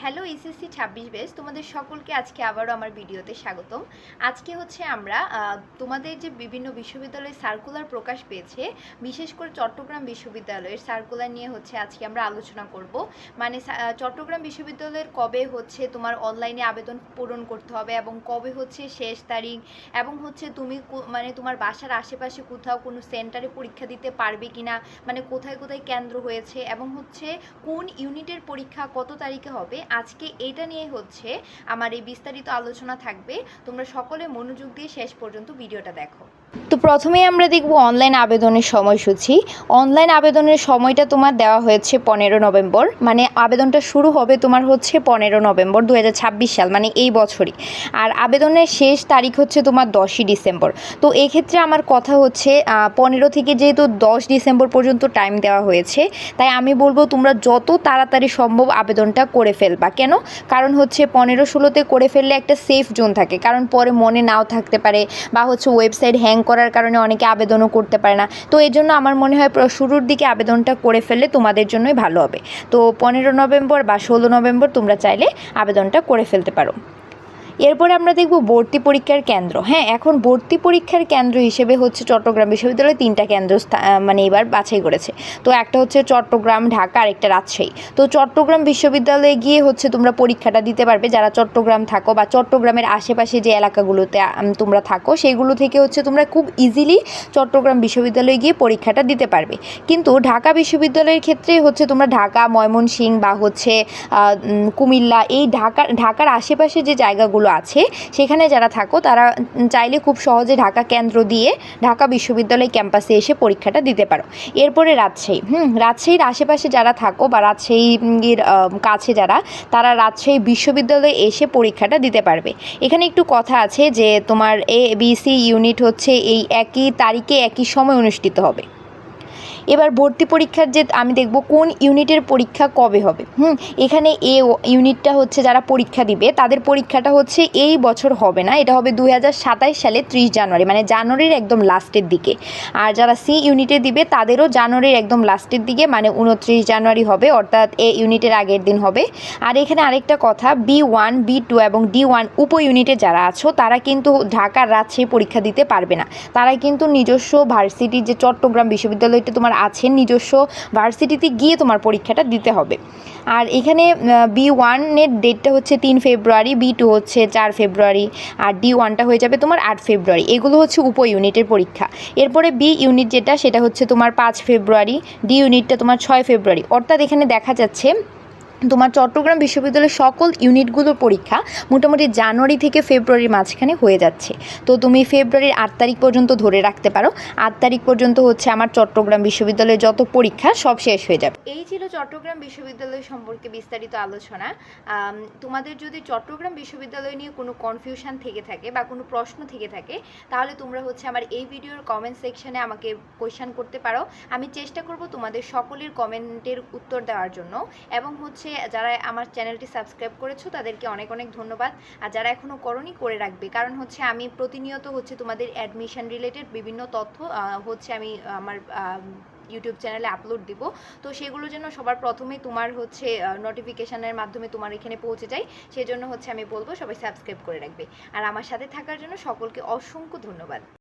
Hello SSC 26 batch তোমাদের সকলকে আজকে আবারও আমার ভিডিওতে স্বাগতম। আজকে হচ্ছে আমরা তোমাদের যে বিভিন্ন বিশ্ববিদ্যালয়ের সার্কুলার প্রকাশ পেয়েছে, বিশেষ করে চট্টগ্রাম বিশ্ববিদ্যালয়ের সার্কুলার নিয়ে হচ্ছে আজকে আমরা আলোচনা করব। মানে চট্টগ্রাম বিশ্ববিদ্যালয়ের কবে হচ্ছে তোমার অনলাইনে আবেদন পূরণ করতে হবে এবং কবে হচ্ছে শেষ তারিখ, এবং হচ্ছে তুমি মানে তোমার বাসার আশেপাশে কোথাও কোনো সেন্টারে পরীক্ষা দিতে পারবে কিনা, মানে কোথায় কোথায় কেন্দ্র হয়েছে, এবং হচ্ছে কোন ইউনিটের পরীক্ষা কত তারিখে হবে। আজকে এটা নিয়ে হচ্ছে আমার এই বিস্তারিত আলোচনা থাকবে। তোমরা সকলে মনোযোগ দিয়ে শেষ পর্যন্ত ভিডিওটা দেখো। তো প্রথমেই আমরা দেখব অনলাইন আবেদনের সময়সূচি। অনলাইন আবেদনের সময়টা তোমার দেওয়া হয়েছে 15 নভেম্বর, মানে আবেদনটা শুরু হবে তোমার হচ্ছে 15 নভেম্বর 2026 সাল, মানে এই বছরই। আর আবেদনের শেষ তারিখ হচ্ছে তোমার 10ই ডিসেম্বর। তো এক্ষেত্রে আমার কথা হচ্ছে 15 থেকে যেহেতু 10 ডিসেম্বর পর্যন্ত টাইম দেওয়া হয়েছে, তাই আমি বলবো তোমরা যত তাড়াতাড়ি সম্ভব আবেদনটা করে ফেলবা। কেন? কারণ হচ্ছে 15-16তে করে ফেললে একটা সেফ জোন থাকে, কারণ পরে মনে নাও থাকতে পারে, বা হচ্ছে ওয়েবসাইট হ্যাং করার কারণে অনেকে আবেদনও করতে পারে না। তো এই জন্য আমার মনে হয় শুরুর দিকে আবেদনটা করে ফেললে তোমাদের জন্যই ভালো হবে। তো 15 নভেম্বর বা 16 নভেম্বর তোমরা চাইলে আবেদনটা করে ফেলতে পারো। এরপরে আমরা দেখব ভর্তি পরীক্ষার কেন্দ্র। হ্যাঁ, এখন ভর্তি পরীক্ষার কেন্দ্র হিসেবে হচ্ছে চট্টগ্রাম বিশ্ববিদ্যালয় 3টা কেন্দ্র মানে এবার বাছাই করেছে। তো একটা হচ্ছে চট্টগ্রাম, ঢাকা, আর একটা রাজশাহী। তো চট্টগ্রাম বিশ্ববিদ্যালয়ে গিয়ে হচ্ছে তোমরা পরীক্ষাটা দিতে পারবে যারা চট্টগ্রাম থাকো, বা চট্টগ্রামের আশেপাশে যে এলাকাগুলোতে তোমরা থাকো সেগুলো থেকে হচ্ছে তোমরা খুব ইজিলি চট্টগ্রাম বিশ্ববিদ্যালয়ে গিয়ে পরীক্ষাটা দিতে পারবে। কিন্তু ঢাকা বিশ্ববিদ্যালয়ের ক্ষেত্রে হচ্ছে তোমরা ঢাকা, ময়মনসিংহ বা হচ্ছে কুমিল্লা, এই ঢাকার আশেপাশে যে জায়গাগুলো আছে সেখানে যারা থাকো তারা চাইলে খুব সহজে ঢাকা কেন্দ্র দিয়ে ঢাকা বিশ্ববিদ্যালয় ক্যাম্পাসে এসে পরীক্ষাটা দিতে পারো। এরপরে রাজশাহীর আশেপাশে যারা থাকো বা রাজশাহীর কাছে যারা, তারা রাজশাহী বিশ্ববিদ্যালয়ে এসে পরীক্ষাটা দিতে পারবে। এখানে একটু কথা আছে যে তোমার ABC ইউনিট হচ্ছে এই একই তারিখে একই সময় অনুষ্ঠিত হবে। এবার ভর্তি পরীক্ষার যে আমি দেখব কোন ইউনিটের পরীক্ষা কবে হবে। এখানে ইউনিটটা হচ্ছে যারা পরীক্ষা দিবে তাদের পরীক্ষাটা হচ্ছে এই বছর হবে না, এটা হবে 2027 সালে 30 জানুয়ারি, মানে জানুয়ারির একদম লাস্টের দিকে। আর যারা C ইউনিটে দিবে তাদেরও জানুয়ারির একদম লাস্টের দিকে, মানে 29 জানুয়ারি হবে, অর্থাৎ ইউনিটের আগের দিন হবে। আর এখানে আরেকটা কথা, B1, B2 এবং D1 উপ ইউনিটে যারা আছো তারা কিন্তু ঢাকার রাজশাহী পরীক্ষা দিতে পারবে না। তারা কিন্তু নিজস্ব ভার্সিটি, যে চট্টগ্রাম বিশ্ববিদ্যালয়টা তোমার আছে, নিজস্ব ভার্সিটিতে গিয়ে তোমার পরীক্ষাটা দিতে হবে। আর এখানে B1-এর ডেটটা হচ্ছে 3 ফেব্রুয়ারি, B2 হচ্ছে 4 ফেব্রুয়ারি, আর D1টা হয়ে যাবে তোমার 8 ফেব্রুয়ারি। এগুলো হচ্ছে উপ ইউনিটের পরীক্ষা। এরপরে B ইউনিট যেটা, সেটা হচ্ছে তোমার 5 ফেব্রুয়ারি, D ইউনিটটা তোমার 6 ফেব্রুয়ারি। অর্থাৎ এখানে দেখা যাচ্ছে তোমার চট্টগ্রাম বিশ্ববিদ্যালয়ের সকল ইউনিটগুলোর পরীক্ষা মোটামুটি জানুয়ারি থেকে ফেব্রুয়ারির মাঝখানে হয়ে যাচ্ছে। তো তুমি ফেব্রুয়ারির 8 তারিখ পর্যন্ত ধরে রাখতে পারো। 8 তারিখ পর্যন্ত হচ্ছে আমার চট্টগ্রাম বিশ্ববিদ্যালয়ের যত পরীক্ষা সব শেষ হয়ে যাবে। এই ছিল চট্টগ্রাম বিশ্ববিদ্যালয় সম্পর্কে বিস্তারিত আলোচনা। তোমাদের যদি চট্টগ্রাম বিশ্ববিদ্যালয় নিয়ে কোনো কনফিউশন থেকে থাকে বা কোনো প্রশ্ন থেকে থাকে, তাহলে তোমরা হচ্ছে আমার এই ভিডিওর কমেন্ট সেকশনে আমাকে কোয়েশ্চেন করতে পারো। আমি চেষ্টা করব তোমাদের সকলের কমেন্টের উত্তর দেওয়ার জন্য। এবং হচ্ছে যারা আমার চ্যানেলটি সাবস্ক্রাইব করেছো তাদেরকে অনেক অনেক ধন্যবাদ। আর যারা এখনও করোনি, করে রাখবে, কারণ হচ্ছে আমি প্রতিনিয়ত হচ্ছে তোমাদের অ্যাডমিশন রিলেটেড বিভিন্ন তথ্য হচ্ছে আমি আমার ইউটিউব চ্যানেলে আপলোড দিব। তো সেগুলো যেন সবার প্রথমে তোমার হচ্ছে নোটিফিকেশানের মাধ্যমে তোমার এখানে পৌঁছে যায়, সেজন্য হচ্ছে আমি বলবো সবাই সাবস্ক্রাইব করে রাখবে। আর আমার সাথে থাকার জন্য সকলকে অসংখ্য ধন্যবাদ।